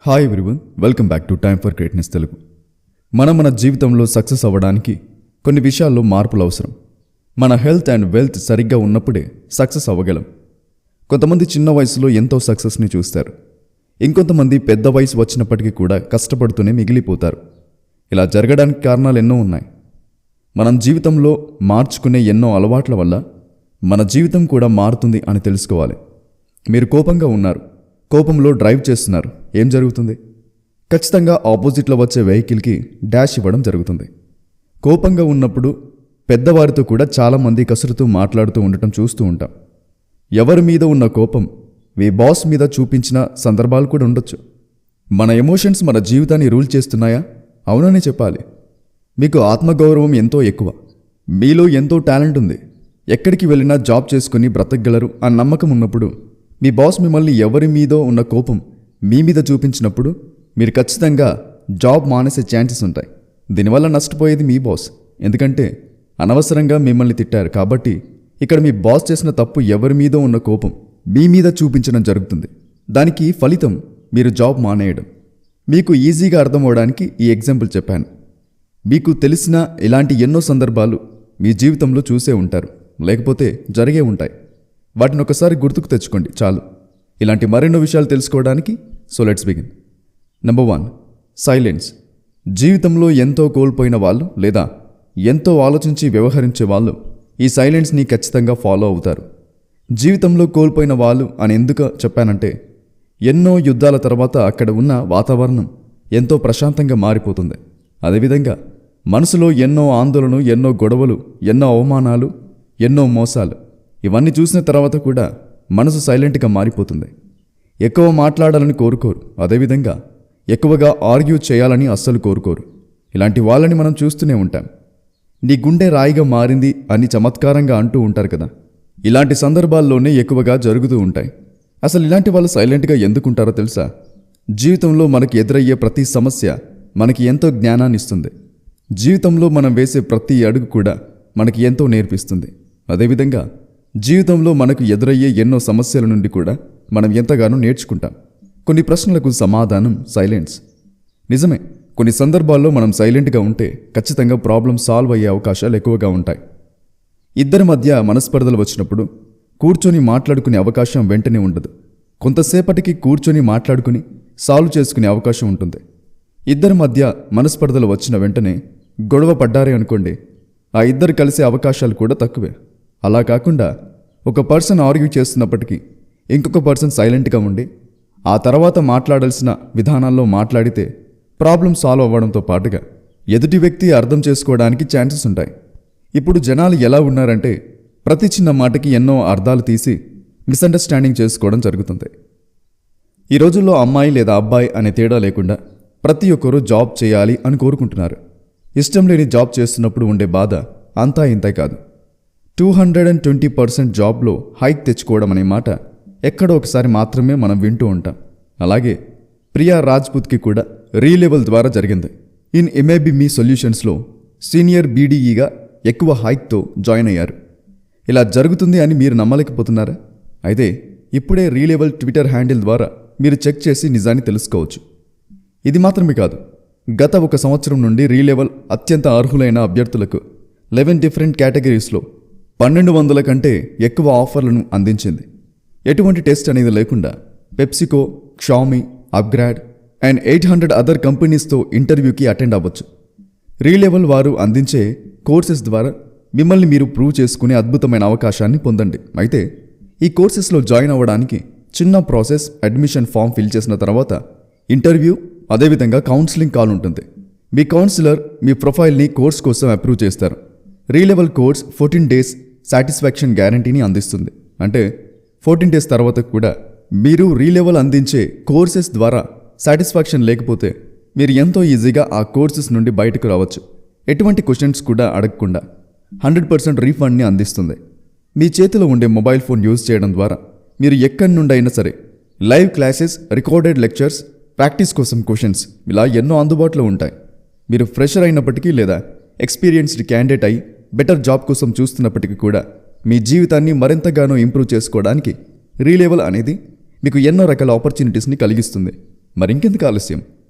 Hi everyone, welcome back to time for greatness Telugu. మన జీవితంలో success అవ్వడానికి కొన్ని విషయాల్లో మార్పులు అవసరం. మన హెల్త్ అండ్ వెల్త్ సరిగ్గా ఉన్నప్పుడే సక్సెస్ అవ్వగలం. కొంతమంది చిన్న వయసులో ఎంతో సక్సెస్ని చూస్తారు. ఇంకొంతమంది పెద్ద వయసు వచ్చినప్పటికీ కూడా కష్టపడుతూనే మిగిలిపోతారు. ఇలా జరగడానికి కారణాలు ఎన్నో ఉన్నాయి. మనం జీవితంలో మార్చుకునే ఎన్నో అలవాట్ల వల్ల మన జీవితం కూడా మారుతుంది అని తెలుసుకోవాలి. మీరు కోపంగా ఉన్నారు, కోపంలో డ్రైవ్ చేస్తున్నారు, ఏం జరుగుతుంది? ఖచ్చితంగా ఆపోజిట్లో వచ్చే వెహికల్కి డాష్ ఇవ్వడం జరుగుతుంది. కోపంగా ఉన్నప్పుడు పెద్దవారితో కూడా చాలామంది కసురుతూ మాట్లాడుతూ ఉండటం చూస్తూ ఉంటాం. ఎవరి మీద ఉన్న కోపం మీ బాస్ మీద చూపించిన సందర్భాలు కూడా ఉండొచ్చు. మన ఎమోషన్స్ మన జీవితాన్ని రూల్ చేస్తున్నాయా? అవునని చెప్పాలి. మీకు ఆత్మగౌరవం ఎంతో ఎక్కువ, మీలో ఎంతో టాలెంట్ ఉంది, ఎక్కడికి వెళ్ళినా జాబ్ చేసుకుని బ్రతకగలరు ఆ నమ్మకం ఉన్నప్పుడు మీ బాస్ మిమ్మల్ని ఎవరి మీదో ఉన్న కోపం మీ మీద చూపించినప్పుడు మీరు ఖచ్చితంగా జాబ్ మానేసే ఛాన్సెస్ ఉంటాయి. దీనివల్ల నష్టపోయేది మీ బాస్, ఎందుకంటే అనవసరంగా మిమ్మల్ని తిట్టారు కాబట్టి. ఇక్కడ మీ బాస్ చేసిన తప్పు ఎవరి మీదో ఉన్న కోపం మీ మీద చూపించడం జరుగుతుంది. దానికి ఫలితం మీరు జాబ్ మానేయడం. మీకు ఈజీగా అర్థమవడానికి ఈ ఎగ్జాంపుల్ చెప్పాను. మీకు తెలిసిన ఇలాంటి ఎన్నో సందర్భాలు మీ జీవితంలో చూసే ఉంటారు, లేకపోతే జరిగే ఉంటాయి. వాటిని ఒకసారి గుర్తుకు తెచ్చుకోండి చాలు. ఇలాంటి మరెన్నో విషయాలు తెలుసుకోవడానికి so let's begin. Number 1, silence. జీవితంలో ఎంతో కోల్పోయిన వాళ్ళు లేదా ఎంతో ఆలోచించి వ్యవహరించే వాళ్ళు ఈ సైలెన్స్ని ఖచ్చితంగా ఫాలో అవుతారు. జీవితంలో కోల్పోయిన వాళ్ళు అని ఎందుకు చెప్పానంటే, ఎన్నో యుద్ధాల తర్వాత అక్కడ ఉన్న వాతావరణం ఎంతో ప్రశాంతంగా మారిపోతుంది. అదేవిధంగా మనసులో ఎన్నో ఆందోళనలు, ఎన్నో గొడవలు, ఎన్నో అవమానాలు, ఎన్నో మోసాలు, ఇవన్నీ చూసిన తర్వాత కూడా మనసు సైలెంట్గా మారిపోతుంది. ఎక్కువ మాట్లాడాలని కోరుకోరు, అదేవిధంగా ఎక్కువగా ఆర్గ్యూ చేయాలని అస్సలు కోరుకోరు. ఇలాంటి వాళ్ళని మనం చూస్తూనే ఉంటాం. నీ గుండె రాయిగా మారింది అని చమత్కారంగా అంటూ ఉంటారు కదా. ఇలాంటి సందర్భాల్లోనే ఎక్కువగా జరుగుతూ ఉంటాయి. అసలు ఇలాంటి వాళ్ళు సైలెంట్గా ఎందుకుంటారో తెలుసా? జీవితంలో మనకి ఎదురయ్యే ప్రతి సమస్య మనకి ఎంతో జ్ఞానాన్ని ఇస్తుంది. జీవితంలో మనం వేసే ప్రతి అడుగు కూడా మనకి ఎంతో నేర్పిస్తుంది. అదేవిధంగా జీవితంలో మనకు ఎదురయ్యే ఎన్నో సమస్యల నుండి కూడా మనం ఎంతగానో నేర్చుకుంటాం. కొన్ని ప్రశ్నలకు సమాధానం సైలెన్స్. నిజమే, కొన్ని సందర్భాల్లో మనం సైలెంట్గా ఉంటే ఖచ్చితంగా ప్రాబ్లం సాల్వ్ అయ్యే అవకాశాలు ఎక్కువగా ఉంటాయి. ఇద్దరి మధ్య మనస్పర్ధలు వచ్చినప్పుడు కూర్చొని మాట్లాడుకునే అవకాశం వెంటనే ఉండదు. కొంతసేపటికి కూర్చొని మాట్లాడుకుని సాల్వ్ చేసుకునే అవకాశం ఉంటుంది. ఇద్దరి మధ్య మనస్పర్ధలు వచ్చిన వెంటనే గొడవ పడ్డారే అనుకోండి, ఆ ఇద్దరు కలిసే అవకాశాలు కూడా తక్కువే. అలా కాకుండా ఒక పర్సన్ ఆర్గ్యూ చేస్తున్నప్పటికీ ఇంకొక పర్సన్ సైలెంట్గా ఉండి ఆ తర్వాత మాట్లాడాల్సిన విధానాల్లో మాట్లాడితే ప్రాబ్లం సాల్వ్ అవ్వడంతో పాటుగా ఎదుటి వ్యక్తి అర్థం చేసుకోవడానికి ఛాన్సెస్ ఉంటాయి. ఇప్పుడు జనాలు ఎలా ఉన్నారంటే, ప్రతి చిన్న మాటకి ఎన్నో అర్థాలు తీసి మిస్అండర్స్టాండింగ్ చేసుకోవడం జరుగుతుంది. ఈ రోజుల్లో అమ్మాయి లేదా అబ్బాయి అనే తేడా లేకుండా ప్రతి ఒక్కరూ జాబ్ చేయాలి అని కోరుకుంటున్నారు. ఇష్టం లేని జాబ్ చేస్తున్నప్పుడు ఉండే బాధ అంతా ఇంతే కాదు. 220% జాబ్లో హైక్ తెచ్చుకోవడం అనే మాట ఎక్కడో ఒకసారి మాత్రమే మనం వింటూ ఉంటాం. అలాగే ప్రియా రాజ్పుత్కి కూడా రీలెవెల్ ద్వారా జరిగింది. ఇన్ ఎంఏబిమి సొల్యూషన్స్లో సీనియర్ బీడీఈగా ఎక్కువ హైక్తో జాయిన్ అయ్యారు. ఇలా జరుగుతుంది అని మీరు నమ్మలేకపోతున్నారా? అయితే ఇప్పుడే రీలెవెల్ ట్విట్టర్ హ్యాండిల్ ద్వారా మీరు చెక్ చేసి నిజాన్ని తెలుసుకోవచ్చు. ఇది మాత్రమే కాదు, గత 1 సంవత్సరం నుండి రీలెవెల్ అత్యంత అర్హులైన అభ్యర్థులకు 11 డిఫరెంట్ కేటగిరీస్లో 1200 కంటే ఎక్కువ ఆఫర్లను అందించింది. ఎటువంటి టెస్ట్ అనేది లేకుండా PepsiCo, Xiaomi, upGrad and 800 other కంపెనీస్తో ఇంటర్వ్యూకి అటెండ్ అవ్వచ్చు. రీలెవెల్ వారు అందించే కోర్సెస్ ద్వారా మిమ్మల్ని మీరు ప్రూవ్ చేసుకునే అద్భుతమైన అవకాశాన్ని పొందండి. అయితే ఈ కోర్సెస్లో జాయిన్ అవ్వడానికి చిన్న ప్రాసెస్. అడ్మిషన్ ఫామ్ ఫిల్ చేసిన తర్వాత ఇంటర్వ్యూ, అదేవిధంగా కౌన్సిలింగ్ కాల్ ఉంటుంది. మీ కౌన్సిలర్ మీ ప్రొఫైల్ని కోర్స్ కోసం అప్రూవ్ చేస్తారు. రీలెవెల్ కోర్స్ 14 days సాటిస్ఫాక్షన్ గ్యారంటీని అందిస్తుంది. అంటే 14 days తర్వాత కూడా మీరు రీలెవెల్ అందించే కోర్సెస్ ద్వారా సాటిస్ఫాక్షన్ లేకపోతే మీరు ఎంతో ఈజీగా ఆ కోర్సెస్ నుండి బయటకు రావచ్చు. ఎటువంటి క్వశ్చన్స్ కూడా అడగకుండా 100% రీఫండ్ని అందిస్తుంది. మీ చేతిలో ఉండే మొబైల్ ఫోన్ యూజ్ చేయడం ద్వారా మీరు ఎక్కడి నుండి అయినా సరే live classes, recorded lectures, practice కోసం క్వశ్చన్స్ ఇలా ఎన్నో అందుబాటులో ఉంటాయి. మీరు ఫ్రెషర్ అయినప్పటికీ లేదా ఎక్స్పీరియన్స్డ్ క్యాండిడేట్ అయి బెటర్ జాబ్ కోసం చూస్తున్నప్పటికీ కూడా మీ జీవితాన్ని మరింతగానో ఇంప్రూవ్ చేసుకోవడానికి రీలెవెల్ అనేది మీకు ఎన్నో రకాల ఆపర్చునిటీస్ని కలిగిస్తుంది. మరింకెందుకు ఆలస్యం?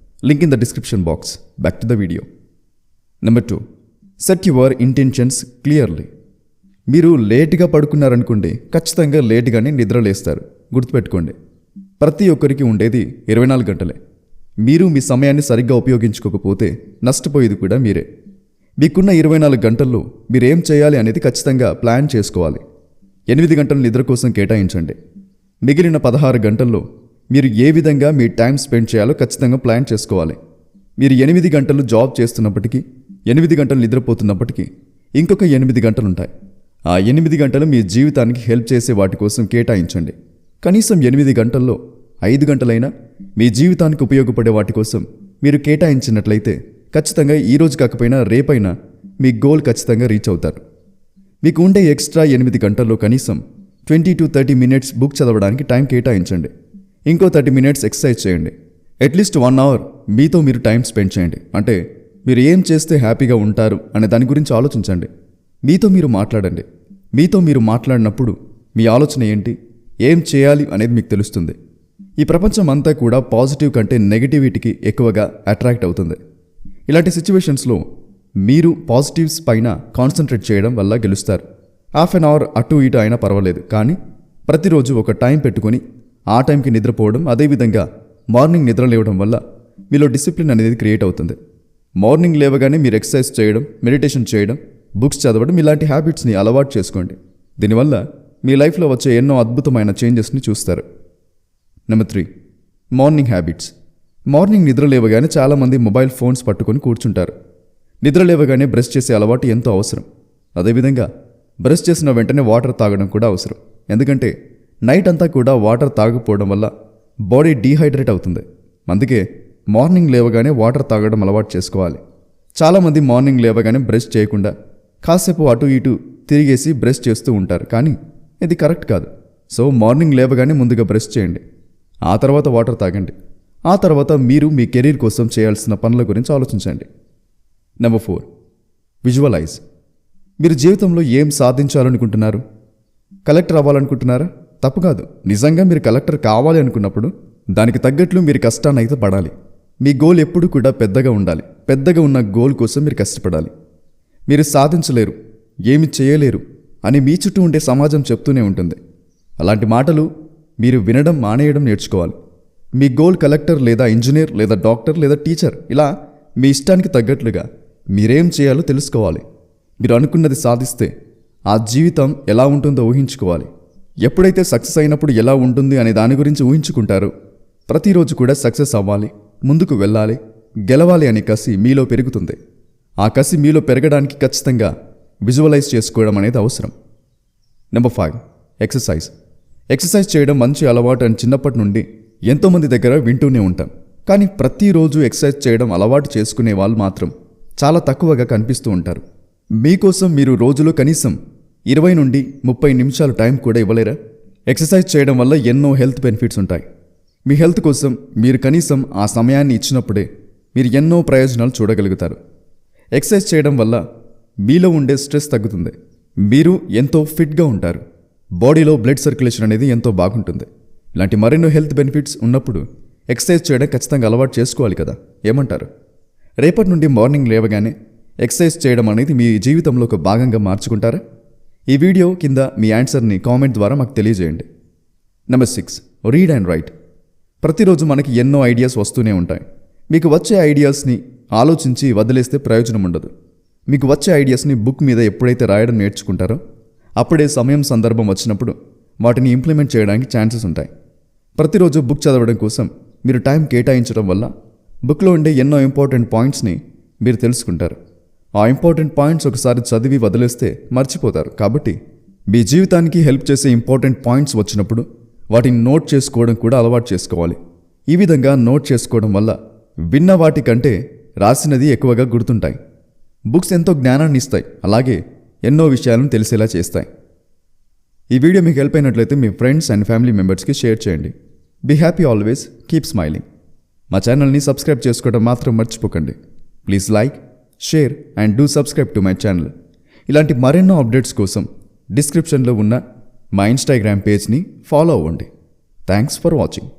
Link in the description box. Back to the video. Number 2, set your intentions clearly. మీరు లేటుగా పడుకున్నారనుకోండి, ఖచ్చితంగా లేటుగానే నిద్రలేస్తారు. గుర్తుపెట్టుకోండి, ప్రతి ఒక్కరికి ఉండేది 24 గంటలే. మీరు మీ సమయాన్ని సరిగ్గా ఉపయోగించుకోకపోతే నష్టపోయేది కూడా మీరే. మీకున్న 24 గంటల్లో మీరేం చేయాలి అనేది ఖచ్చితంగా ప్లాన్ చేసుకోవాలి. 8 గంటల నిద్ర కోసం కేటాయించండి. మిగిలిన 16 గంటల్లో మీరు ఏ విధంగా మీ టైం స్పెండ్ చేయాలో ఖచ్చితంగా ప్లాన్ చేసుకోవాలి. మీరు 8 గంటలు జాబ్ చేస్తున్నప్పటికీ, 8 గంటలు నిద్రపోతున్నప్పటికీ ఇంకొక 8 గంటలుంటాయి. ఆ 8 గంటలు మీ జీవితానికి హెల్ప్ చేసే వాటి కోసం కేటాయించండి. కనీసం 8 గంటల్లో 5 గంటలైనా మీ జీవితానికి ఉపయోగపడే వాటి కోసం మీరు కేటాయించినట్లయితే ఖచ్చితంగా ఈరోజు కాకపోయినా రేపైనా మీ గోల్ ఖచ్చితంగా రీచ్ అవుతారు. మీకు ఉండే ఎక్స్ట్రా 8 గంటల్లో కనీసం 20 to 30 minutes బుక్ చదవడానికి టైం కేటాయించండి. ఇంకో 30 minutes ఎక్సర్సైజ్ చేయండి. అట్లీస్ట్ 1 hour మీతో మీరు టైం స్పెండ్ చేయండి. అంటే మీరు ఏం చేస్తే హ్యాపీగా ఉంటారు అనే దాని గురించి ఆలోచించండి. మీతో మీరు మాట్లాడండి. మీతో మీరు మాట్లాడినప్పుడు మీ ఆలోచన ఏంటి, ఏం చేయాలి అనేది మీకు తెలుస్తుంది. ఈ ప్రపంచం అంతా కూడా పాజిటివ్ కంటే నెగిటివిటీకి ఎక్కువగా అట్రాక్ట్ అవుతుంది. ఇలాంటి సిచ్యువేషన్స్లో మీరు పాజిటివ్స్ పైన కాన్సన్ట్రేట్ చేయడం వల్ల గెలుస్తారు. హాఫ్ అన్ అవర్ అటు ఇటు అయినా పర్వాలేదు, కానీ ప్రతిరోజు ఒక టైం పెట్టుకొని ఆ టైంకి నిద్రపోవడం, అదేవిధంగా మార్నింగ్ నిద్ర లేవడం వల్ల మీలో డిసిప్లిన్ అనేది క్రియేట్ అవుతుంది. మార్నింగ్ లేవగానే మీరు ఎక్సర్సైజ్ చేయడం, మెడిటేషన్ చేయడం, బుక్స్ చదవడం ఇలాంటి హ్యాబిట్స్ని అలవాటు చేసుకోండి. దీనివల్ల మీ లైఫ్లో వచ్చే ఎన్నో అద్భుతమైన చేంజెస్ని చూస్తారు. Number 3, morning habits. మార్నింగ్ నిద్ర లేవగానే చాలామంది మొబైల్ ఫోన్స్ పట్టుకొని కూర్చుంటారు. నిద్ర లేవగానే బ్రష్ చేసే అలవాటు ఎంతో అవసరం. అదేవిధంగా బ్రష్ చేసిన వెంటనే వాటర్ తాగడం కూడా అవసరం. ఎందుకంటే నైట్ అంతా కూడా వాటర్ తాగకపోవడం వల్ల బాడీ డీహైడ్రేట్ అవుతుంది. అందుకే మార్నింగ్ లేవగానే వాటర్ తాగడం అలవాటు చేసుకోవాలి. చాలామంది మార్నింగ్ లేవగానే బ్రష్ చేయకుండా కాసేపు అటు ఇటు తిరిగేసి బ్రష్ చేస్తూ ఉంటారు, కానీ ఇది కరెక్ట్ కాదు. సో మార్నింగ్ లేవగానే ముందుగా బ్రష్ చేయండి, ఆ తర్వాత వాటర్ తాగండి. ఆ తర్వాత మీరు మీ కెరీర్ కోసం చేయాల్సిన పనుల గురించి ఆలోచించండి. Number 4, visualise. మీరు జీవితంలో ఏం సాధించాలనుకుంటున్నారు? కలెక్టర్ అవ్వాలనుకుంటున్నారా? తప్పు కాదు. నిజంగా మీరు కలెక్టర్ కావాలి అనుకున్నప్పుడు దానికి తగ్గట్లు మీరు కష్టాన్ని అయితే పడాలి. మీ గోల్ ఎప్పుడు కూడా పెద్దగా ఉండాలి. పెద్దగా ఉన్న గోల్ కోసం మీరు కష్టపడాలి. మీరు సాధించలేరు, ఏమి చేయలేరు అని మీ చుట్టూ ఉండే సమాజం చెప్తూనే ఉంటుంది. అలాంటి మాటలు మీరు వినడం మానేయడం నేర్చుకోవాలి. మీ గోల్ కలెక్టర్ లేదా ఇంజనీర్ లేదా డాక్టర్ లేదా టీచర్, ఇలా మీ ఇష్టానికి తగ్గట్లుగా మీరేం చేయాలో తెలుసుకోవాలి. మీరు అనుకున్నది సాధిస్తే ఆ జీవితం ఎలా ఉంటుందో ఊహించుకోవాలి. ఎప్పుడైతే సక్సెస్ అయినప్పుడు ఎలా ఉంటుంది అనే దాని గురించి ఊహించుకుంటారో, ప్రతిరోజు కూడా సక్సెస్ అవ్వాలి, ముందుకు వెళ్ళాలి, గెలవాలి అనే కసి మీలో పెరుగుతుంది. ఆ కసి మీలో పెరగడానికి ఖచ్చితంగా విజువలైజ్ చేసుకోవడం అనేది అవసరం. Number 5, exercise. ఎక్సర్సైజ్ చేయడం మంచి అలవాటు అని చిన్నప్పటి నుండి ఎంతోమంది దగ్గర వింటూనే ఉంటాం. కానీ ప్రతిరోజు ఎక్సర్సైజ్ చేయడం అలవాటు చేసుకునే వాళ్ళు మాత్రం చాలా తక్కువగా కనిపిస్తూ ఉంటారు. మీకోసం మీరు రోజులో కనీసం 20 నుండి 30 నిమిషాలు టైం కూడా ఇవ్వలేరా? ఎక్సర్సైజ్ చేయడం వల్ల ఎన్నో హెల్త్ బెనిఫిట్స్ ఉంటాయి. మీ హెల్త్ కోసం మీరు కనీసం ఆ సమయాన్ని ఇచ్చినప్పుడే మీరు ఎన్నో ప్రయోజనాలు చూడగలుగుతారు. ఎక్సర్సైజ్ చేయడం వల్ల మీలో ఉండే స్ట్రెస్ తగ్గుతుంది. మీరు ఎంతో ఫిట్గా ఉంటారు. బాడీలో బ్లడ్ సర్క్యులేషన్ అనేది ఎంతో బాగుంటుంది. ఇలాంటి మరెన్నో హెల్త్ బెనిఫిట్స్ ఉన్నప్పుడు ఎక్సర్సైజ్ చేయడం ఖచ్చితంగా అలవాటు చేసుకోవాలి కదా. ఏమంటారు? రేపటి నుండి మార్నింగ్ లేవగానే ఎక్సర్సైజ్ చేయడం అనేది మీ జీవితంలో ఒక భాగంగా మార్చుకుంటారా? ఈ వీడియో కింద మీ ఆన్సర్ని కామెంట్ ద్వారా మాకు తెలియజేయండి. Number 6, read and right. ప్రతిరోజు మనకి ఎన్నో ఐడియాస్ వస్తూనే ఉంటాయి. మీకు వచ్చే ఐడియాస్ని ఆలోచించి వదిలేస్తే ప్రయోజనం ఉండదు. మీకు వచ్చే ఐడియాస్ని బుక్ మీద ఎప్పుడైతే రాయడం నేర్చుకుంటారో అప్పుడే సమయం సందర్భం వచ్చినప్పుడు వాటిని ఇంప్లిమెంట్ చేయడానికి ఛాన్సెస్ ఉంటాయి. ప్రతిరోజు బుక్ చదవడం కోసం మీరు టైం కేటాయించడం వల్ల బుక్లో ఉండే ఎన్నో ఇంపార్టెంట్ పాయింట్స్ని మీరు తెలుసుకుంటారు. ఆ ఇంపార్టెంట్ పాయింట్స్ ఒకసారి చదివి వదిలేస్తే మర్చిపోతారు. కాబట్టి మీ జీవితానికి హెల్ప్ చేసే ఇంపార్టెంట్ పాయింట్స్ వచ్చినప్పుడు వాటిని నోట్ చేసుకోవడం కూడా అలవాటు చేసుకోవాలి. ఈ విధంగా నోట్ చేసుకోవడం వల్ల విన్న వాటి కంటే రాసినది ఎక్కువగా గుర్తుంటాయి. బుక్స్ ఎంతో జ్ఞానాన్ని ఇస్తాయి, అలాగే ఎన్నో విషయాలను తెలిసేలా చేస్తాయి. ఈ వీడియో మీకు హెల్ప్ అయినట్లయితే మీ ఫ్రెండ్స్ అండ్ ఫ్యామిలీ మెంబర్స్కి షేర్ చేయండి. Be happy always, keep smiling. మా ఛానల్ని సబ్స్క్రైబ్ చేసుకోవడం మాత్రం మర్చిపోకండి. Please like, share and do subscribe to my channel. ఇలాంటి మరెన్నో అప్డేట్స్ కోసం డిస్క్రిప్షన్లో ఉన్న మా ఇన్స్టాగ్రామ్ పేజ్ని ఫాలో అవ్వండి. Thanks for watching.